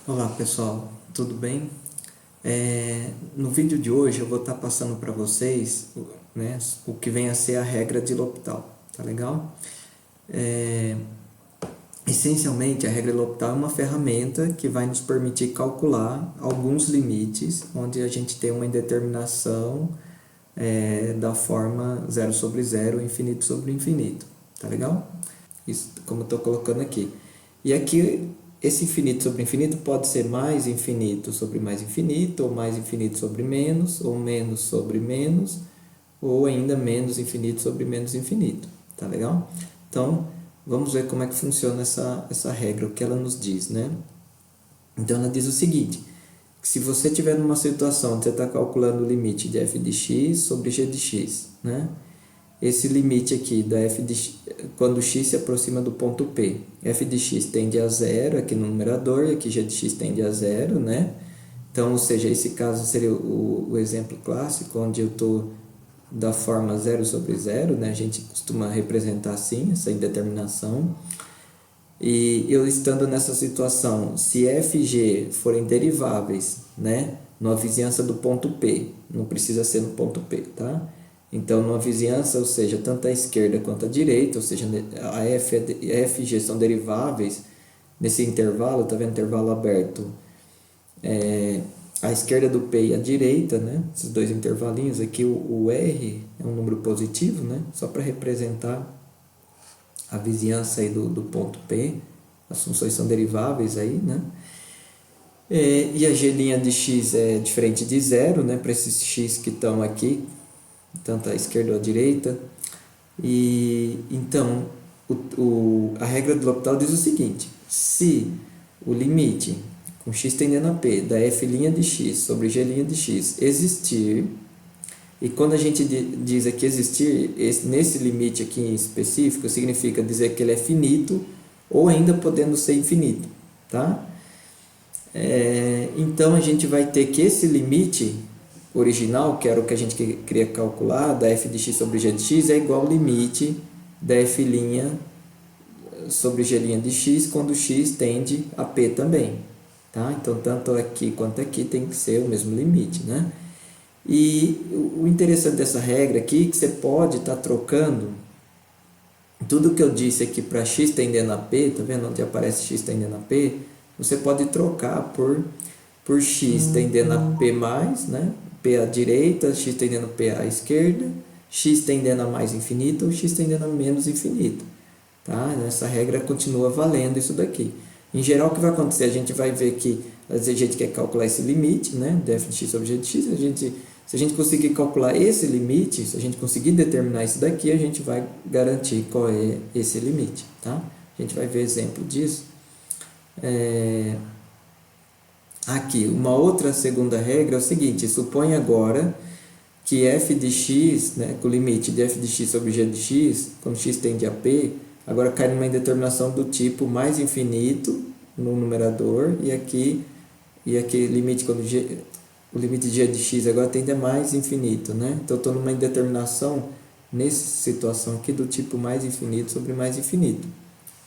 Olá pessoal, tudo bem? No vídeo de hoje eu vou estar passando para vocês, né, o que vem a ser a regra de L'Hopital, tá legal? É, Essencialmente a regra de L'Hopital é uma ferramenta que vai nos permitir calcular alguns limites, onde a gente tem uma indeterminação da forma zero sobre zero, infinito sobre infinito, tá legal? Isso como eu estou colocando aqui. E aqui, esse infinito sobre infinito pode ser mais infinito sobre mais infinito, ou mais infinito sobre menos, ou menos sobre menos, ou ainda menos infinito sobre menos infinito. Tá legal? Então, vamos ver como é que funciona essa regra, o que ela nos diz, né? Então, ela diz o seguinte, que se você tiver numa situação onde você está calculando o limite de f de x sobre g de x, né? Esse limite aqui da f de x, quando x se aproxima do ponto P, f de x tende a zero aqui no numerador e aqui g de x tende a zero, né? Então, ou seja, esse caso seria o exemplo clássico, onde eu estou da forma zero sobre zero, né? A gente costuma representar assim, essa indeterminação. E eu estando nessa situação, se f e g forem deriváveis, né, numa vizinhança do ponto P, não precisa ser no ponto P, tá? Então, numa vizinhança, ou seja, tanto a esquerda quanto a direita, ou seja, a f e g são deriváveis nesse intervalo, tá vendo? Intervalo aberto. A esquerda do P e a direita, né? Esses dois intervalinhos aqui, o R é um número positivo, né? Só para representar a vizinhança aí do ponto P, as funções são deriváveis aí, né? E a g' de x é diferente de zero, né? Para esses x que estão aqui, tanto à esquerda ou à direita. E então, a regra do L'Hopital diz o seguinte, se o limite com x tendendo a p da f' de x sobre g' de x existir, e quando a gente diz aqui existir, nesse limite aqui em específico, significa dizer que ele é finito ou ainda podendo ser infinito, tá? Então a gente vai ter que esse limite original, que era o que a gente queria calcular, da f de x sobre g de x, é igual ao limite da f' sobre g' de x quando x tende a p também, tá? Então tanto aqui quanto aqui tem que ser o mesmo limite, né? E o interessante dessa regra aqui é que você pode estar trocando tudo que eu disse aqui para x tendendo a p, tá vendo onde aparece x tendendo a p? Você pode trocar por x tendendo a p mais, né? P à direita, x tendendo a p à esquerda, x tendendo a mais infinito ou x tendendo a menos infinito. Tá? Essa regra continua valendo isso daqui. Em geral, o que vai acontecer? A gente vai ver que às vezes a gente quer calcular esse limite, né? De f de x sobre g de x, se a gente conseguir calcular esse limite, se a gente conseguir determinar isso daqui, a gente vai garantir qual é esse limite, tá? A gente vai ver exemplo disso. Aqui, uma outra segunda regra é o seguinte, supõe agora que f de x, né, com o limite de f de x sobre g de x, quando x tende a p, agora cai numa indeterminação do tipo mais infinito no numerador, e aqui limite quando o limite de g de x agora tende a mais infinito, né? Então, eu estou numa indeterminação, nessa situação aqui, do tipo mais infinito sobre mais infinito,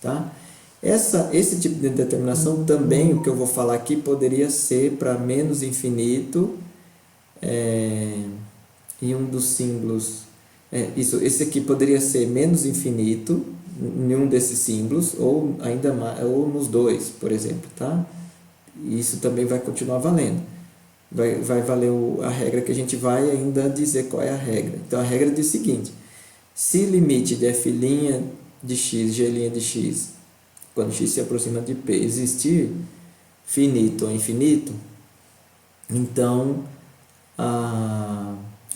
tá? Esse tipo de determinação também, o que eu vou falar aqui, poderia ser para menos infinito, em um dos símbolos, esse aqui poderia ser menos infinito em um desses símbolos, ou ainda mais, ou nos dois, por exemplo, tá? Isso também vai continuar valendo. Vai valer a regra que a gente vai ainda dizer qual é a regra. Então a regra diz o seguinte, se limite de f' de x, g' de x, quando x se aproxima de p, existir finito ou infinito, então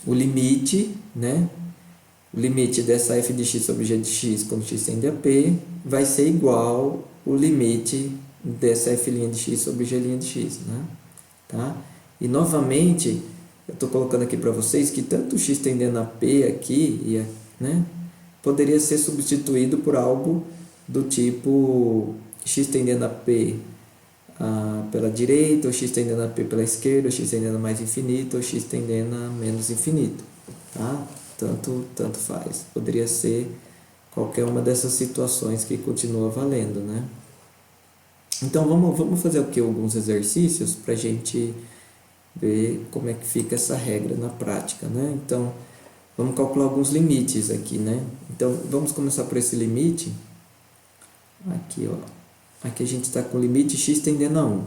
o limite, né? O limite dessa f de x sobre g de x quando x tende a p vai ser igual o limite dessa f' de x sobre g' de x, né? Tá? E novamente, eu estou colocando aqui para vocês que tanto x tendendo a p aqui, né, poderia ser substituído por algo do tipo x tendendo a p pela direita, ou x tendendo a p pela esquerda, ou x tendendo a mais infinito, ou x tendendo a menos infinito. Tá? Tanto faz. Poderia ser qualquer uma dessas situações que continua valendo, né? Então vamos fazer o que? Alguns exercícios para a gente ver como é que fica essa regra na prática, né? Então vamos calcular alguns limites aqui, né? Então vamos começar por esse limite. Aqui, ó. Aqui a gente está com o limite x tendendo a 1.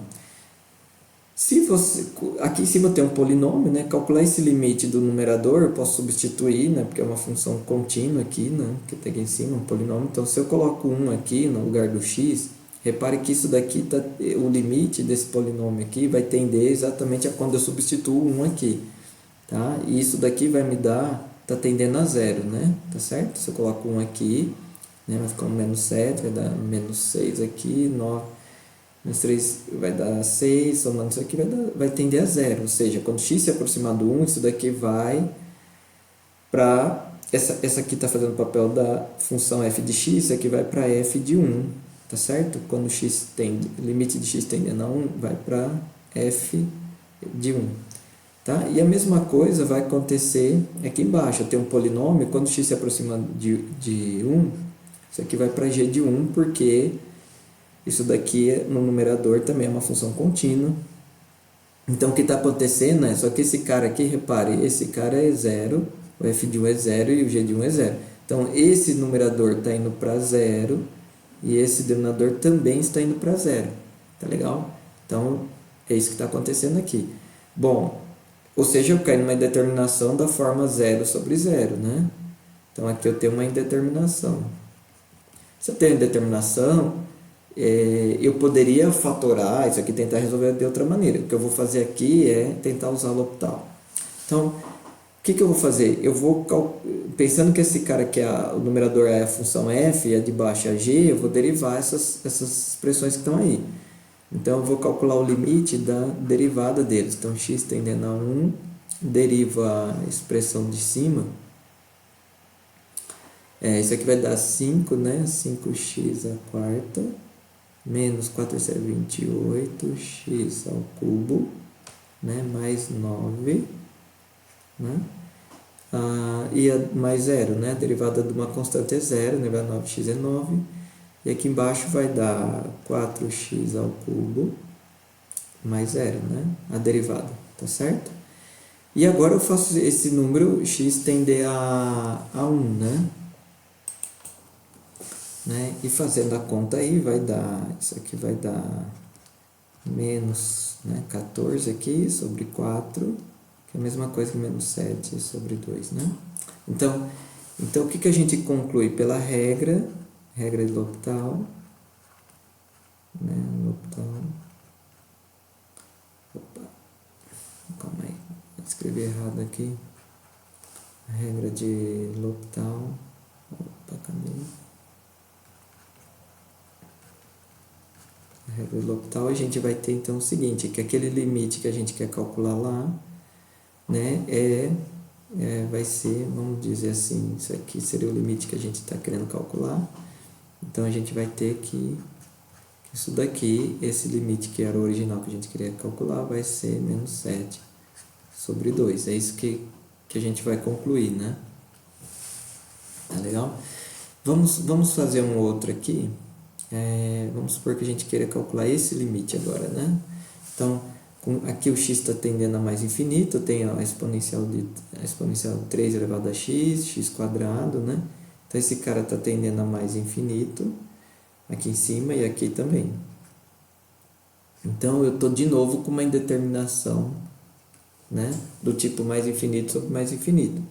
Se você, aqui em cima tem um polinômio, né? Calcular esse limite do numerador, eu posso substituir, né? Porque é uma função contínua aqui, né? Que tem aqui em cima, um polinômio. Então, se eu coloco 1 aqui no lugar do x, repare que isso daqui, o limite desse polinômio aqui vai tender exatamente a quando eu substituo 1 aqui, tá? E isso daqui vai me dar, tá tendendo a zero, né? Tá certo? Se eu coloco 1 aqui, né? Vai ficar um menos 7, vai dar menos 6 aqui, 9. Menos 3 vai dar 6, somando isso aqui vai tender a zero. Ou seja, quando x se aproximar do 1, isso daqui vai para... Essa aqui está fazendo o papel da função f de x, isso aqui vai para f de 1, tá certo? Quando x tende, limite de x tendendo a 1, vai para f de 1. Tá? E a mesma coisa vai acontecer aqui embaixo. Eu tenho um polinômio, quando x se aproxima de 1, isso aqui vai para g de 1, porque... isso daqui no numerador também é uma função contínua. Então o que está acontecendo é, só que esse cara aqui, repare, esse cara é zero, o f de 1 é zero e o g de 1 é zero. Então esse numerador está indo para zero e esse denominador também está indo para zero. Tá legal? Então é isso que está acontecendo aqui. Bom, ou seja, eu caio numa indeterminação da forma zero sobre zero, né? Então aqui eu tenho uma indeterminação. Se eu tenho indeterminação, eu poderia fatorar isso aqui, tentar resolver de outra maneira. O que eu vou fazer aqui é tentar usar o L'Hopital. Então, o que eu vou fazer? Eu vou, pensando que esse cara aqui, o numerador é a função f e a de baixo é a g, eu vou derivar essas expressões que estão aí. Então, eu vou calcular o limite da derivada deles. Então, x tendendo a 1, deriva a expressão de cima. Isso aqui vai dar 5, né? 5x à quarta. Menos 4 vezes 28, x ao cubo, né? Mais 9, né? E mais zero, né? A derivada de uma constante é zero, né? 9x é 9. E aqui embaixo vai dar 4x ao cubo, mais zero, né? A derivada, tá certo? E agora eu faço esse número x tender a 1, né? E fazendo a conta aí, vai dar, isso aqui vai dar menos, 14 aqui sobre 4, que é a mesma coisa que menos 7 sobre 2, né? Então o que a gente conclui pela regra de L'Hopital, L'Hopital, calma aí, escrevi errado aqui, a regra de L'Hopital, cadê? A regra de L'Hopital, a gente vai ter então o seguinte, que aquele limite que a gente quer calcular lá, né, vai ser, vamos dizer assim, isso aqui seria o limite que a gente está querendo calcular. Então a gente vai ter que isso daqui, esse limite que era o original que a gente queria calcular, vai ser menos 7 sobre 2. É isso que a gente vai concluir, né? Tá legal? Vamos fazer um outro aqui. Vamos supor que a gente queira calcular esse limite agora, né? Então, aqui o x está tendendo a mais infinito, tem a exponencial 3 elevado a x quadrado, né? Então, esse cara está tendendo a mais infinito, aqui em cima e aqui também. Então, eu estou de novo com uma indeterminação, né? Do tipo mais infinito sobre mais infinito.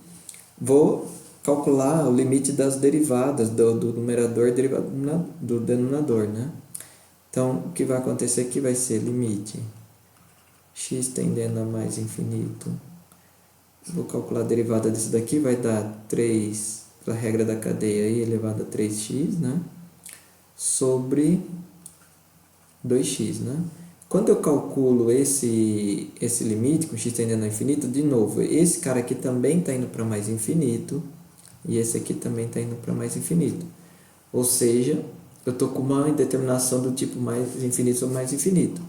Vou calcular o limite das derivadas do numerador derivado do denominador, né? Então, o que vai acontecer aqui vai ser limite x tendendo a mais infinito. Vou calcular a derivada disso daqui, vai dar 3, a regra da cadeia aí, elevado a 3x, né? Sobre 2x, né? Quando eu calculo esse limite com x tendendo a infinito, de novo, esse cara aqui também está indo para mais infinito, e esse aqui também está indo para mais infinito. Ou seja, eu estou com uma indeterminação do tipo mais infinito sobre mais infinito.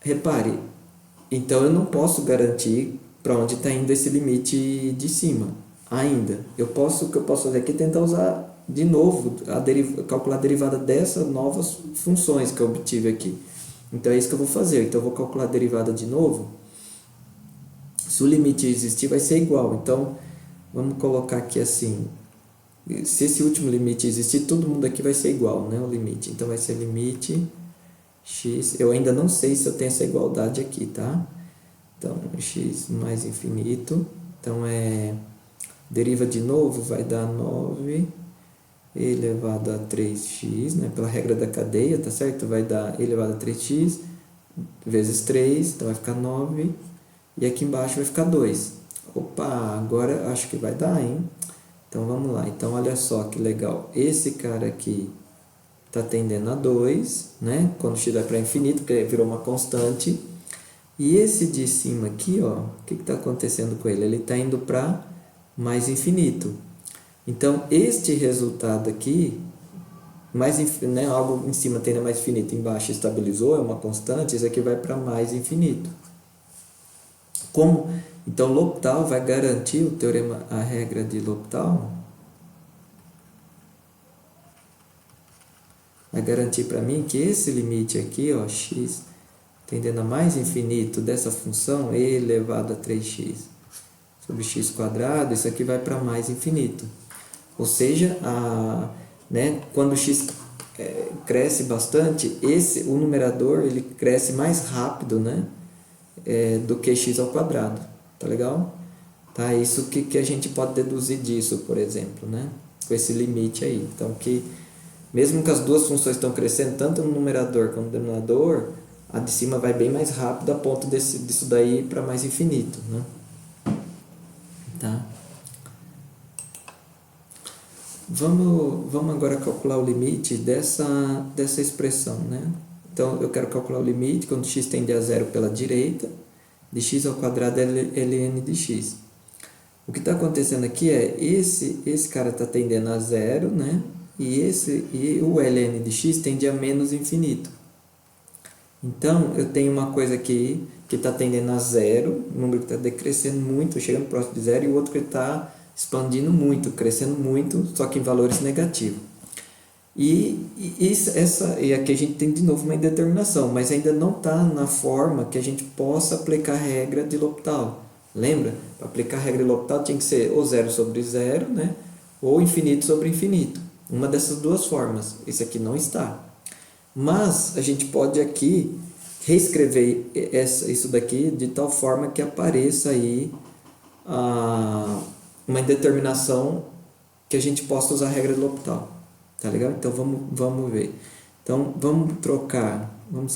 Repare, então eu não posso garantir para onde está indo esse limite de cima, ainda. O que eu posso fazer aqui é tentar usar de novo, calcular a derivada dessas novas funções que eu obtive aqui. Então é isso que eu vou fazer. Então eu vou calcular a derivada de novo. Se o limite existir, vai ser igual. Então vamos colocar aqui assim, se esse último limite existir, todo mundo aqui vai ser igual, né? O limite. Então vai ser limite x. Eu ainda não sei se eu tenho essa igualdade aqui, tá? Então x mais infinito. Então deriva de novo, vai dar 9 elevado a 3x, né? Pela regra da cadeia, tá certo? Vai dar elevado a 3x vezes 3, então vai ficar 9. E aqui embaixo vai ficar 2. Opa, agora acho que vai dar, hein? Então vamos lá. Então olha só que legal. Esse cara aqui está tendendo a 2, né? Quando x vai para infinito, porque virou uma constante. E esse de cima aqui, ó, o que está acontecendo com ele? Ele está indo para mais infinito. Então este resultado aqui, né, algo em cima tende a mais infinito, embaixo estabilizou, é uma constante, isso aqui vai para mais infinito. Como? Então L'Hopital vai garantir o teorema, a regra de L'Hopital vai garantir para mim que esse limite aqui, ó, x tendendo a mais infinito dessa função e elevado a 3x sobre x quadrado, isso aqui vai para mais infinito. Ou seja, né, quando x cresce bastante, o numerador ele cresce mais rápido, né, do que x ao quadrado. Tá legal? Tá? Isso que a gente pode deduzir disso, por exemplo, né? Com esse limite aí. Então, que mesmo que as duas funções estão crescendo, tanto no numerador como no denominador, a de cima vai bem mais rápido a ponto disso daí para mais infinito, né? Tá? Vamos agora calcular o limite dessa expressão, né? Então, eu quero calcular o limite quando x tende a zero pela direita, de x ao quadrado ln de x. O que está acontecendo aqui é esse cara está tendendo a zero, né? E o ln de x tende a menos infinito. Então, eu tenho uma coisa aqui que está tendendo a zero, um número que está decrescendo muito, chegando próximo de zero, e o outro que está expandindo muito, crescendo muito, só que em valores negativos. E aqui a gente tem de novo uma indeterminação, mas ainda não está na forma que a gente possa aplicar a regra de L'Hopital. Lembra? Para aplicar a regra de L'Hopital tinha que ser ou zero sobre zero, né? Ou infinito sobre infinito. Uma dessas duas formas. Esse aqui não está. Mas a gente pode aqui reescrever isso daqui de tal forma que apareça aí uma indeterminação que a gente possa usar a regra de L'Hopital. Tá legal? Então vamos ver. Então vamos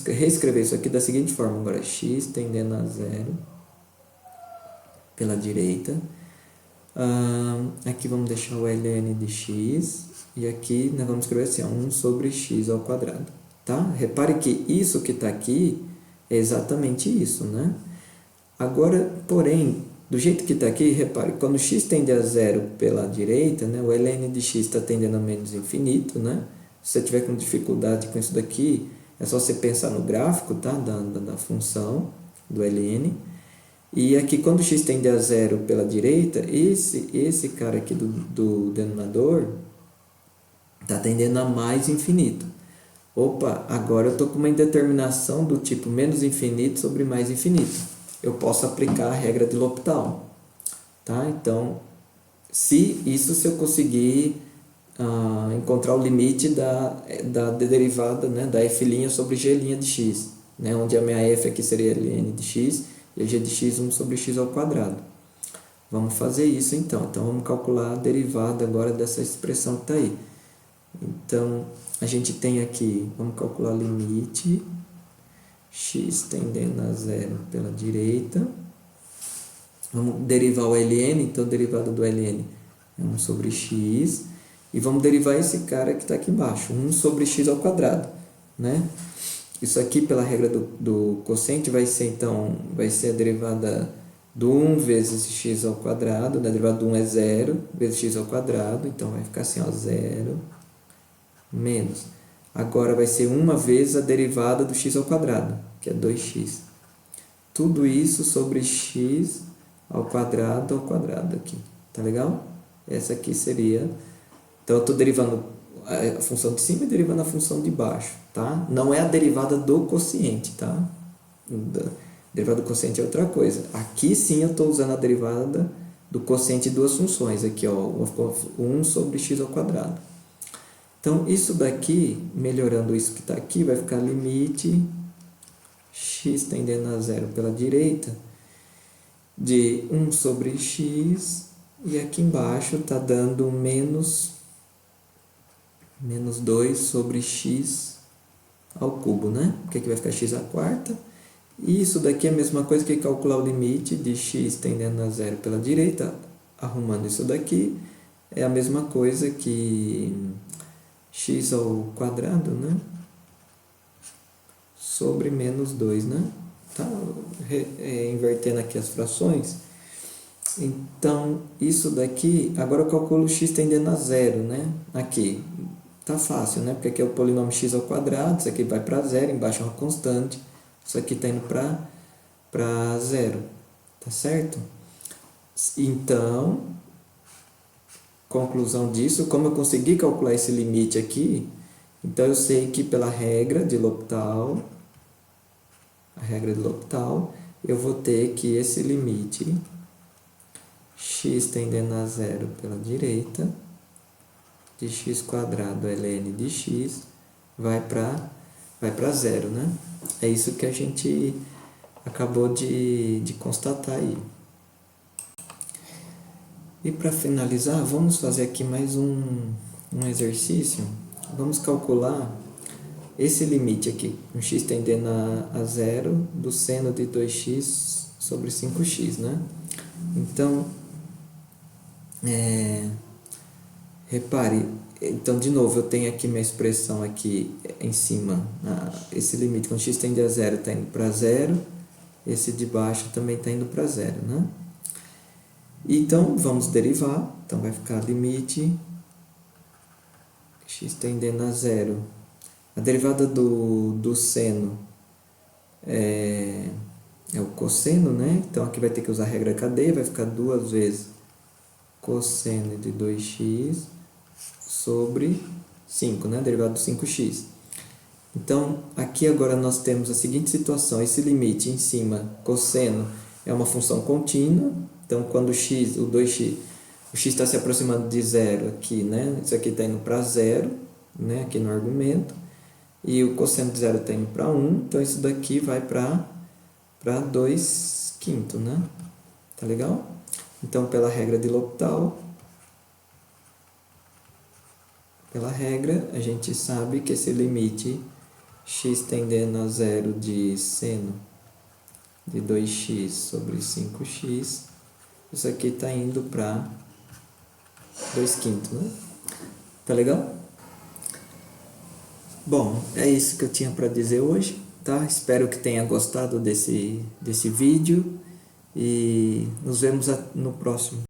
reescrever isso aqui da seguinte forma. Agora x tendendo a zero pela direita. Aqui vamos deixar o ln de x. E aqui nós vamos escrever assim, 1 sobre x ao quadrado. Tá? Repare que isso que está aqui é exatamente isso, né? Agora, porém, do jeito que está aqui, repare, quando x tende a zero pela direita, né, o ln de x está tendendo a menos infinito, né? Se você tiver com dificuldade com isso daqui, é só você pensar no gráfico, tá? da função do ln. E aqui, quando x tende a zero pela direita, esse cara aqui do denominador está tendendo a mais infinito. Opa, agora eu estou com uma indeterminação do tipo menos infinito sobre mais infinito. Eu posso aplicar a regra de L'Hopital. Tá? Então, se eu conseguir encontrar o limite da derivada, né, da f' sobre g' de x, né, onde a minha f aqui seria ln de x e a g de x 1 sobre x ao quadrado. Vamos fazer isso então. Então, vamos calcular a derivada agora dessa expressão que está aí. Então, a gente tem aqui, vamos calcular o limite, x tendendo a zero pela direita. Vamos derivar o ln, então a derivada do ln é 1 sobre x. E vamos derivar esse cara que está aqui embaixo, 1 sobre x ao quadrado, né? Isso aqui, pela regra do quociente, vai ser, então, a derivada do 1 vezes x ao quadrado, né? A derivada do 1 é 0 vezes x ao quadrado, então vai ficar assim, ó, 0 menos. Agora vai ser 1 vezes a derivada do x ao quadrado, que é 2x. Tudo isso sobre x ao quadrado aqui. Tá legal? Essa aqui seria Então eu estou derivando a função de cima e derivando a função de baixo, tá? Não é a derivada do quociente, tá? Derivada do quociente é outra coisa. Aqui sim eu estou usando a derivada do quociente de duas funções, aqui ó, 1 sobre x ao quadrado. Então isso daqui, melhorando isso que está aqui, vai ficar limite x tendendo a zero pela direita de 1 sobre x, e aqui embaixo está dando menos 2 sobre x ao cubo, né? Porque aqui vai ficar x à quarta. E isso daqui é a mesma coisa que calcular o limite de x tendendo a zero pela direita, arrumando isso daqui, é a mesma coisa que x ao quadrado, né? Sobre menos 2, né? Tá? Invertendo aqui as frações. Então, isso daqui, agora eu calculo x tendendo a zero, né? Aqui, tá fácil, né? Porque aqui é o polinômio x ao quadrado, isso aqui vai para zero, embaixo é uma constante, isso aqui está indo para zero, tá certo? Então, conclusão disso, como eu consegui calcular esse limite aqui, então eu sei que pela regra de L'Hopital, eu vou ter que esse limite x tendendo a zero pela direita de x quadrado ln de x vai para zero, né? É isso que a gente acabou de constatar aí. E para finalizar, vamos fazer aqui mais um exercício. Vamos calcular esse limite aqui, um x tendendo a zero do seno de 2x sobre 5x, né? Então, repare, então de novo eu tenho aqui minha expressão aqui em cima, esse limite com x tende a zero está indo para zero, esse de baixo também está indo para zero, né? Então vamos derivar, então vai ficar limite x tendendo a zero. A derivada do seno é o cosseno, né? Então aqui vai ter que usar a regra cadeia, vai ficar 2 vezes cosseno de 2x sobre 5, né? Derivada do 5x. Então, aqui agora nós temos a seguinte situação, esse limite em cima, cosseno, é uma função contínua, então quando o x está se aproximando de zero aqui, né? Isso aqui está indo para zero, né? Aqui no argumento, e o cosseno de zero está indo para 1, então isso daqui vai para 2 quintos, né? Tá legal? Então, pela regra de L'Hopital, a gente sabe que esse limite x tendendo a zero de seno de 2x sobre 5x, isso aqui está indo para 2 quintos, né? Tá legal? Bom, é isso que eu tinha para dizer hoje, tá? Espero que tenha gostado desse vídeo e nos vemos no próximo.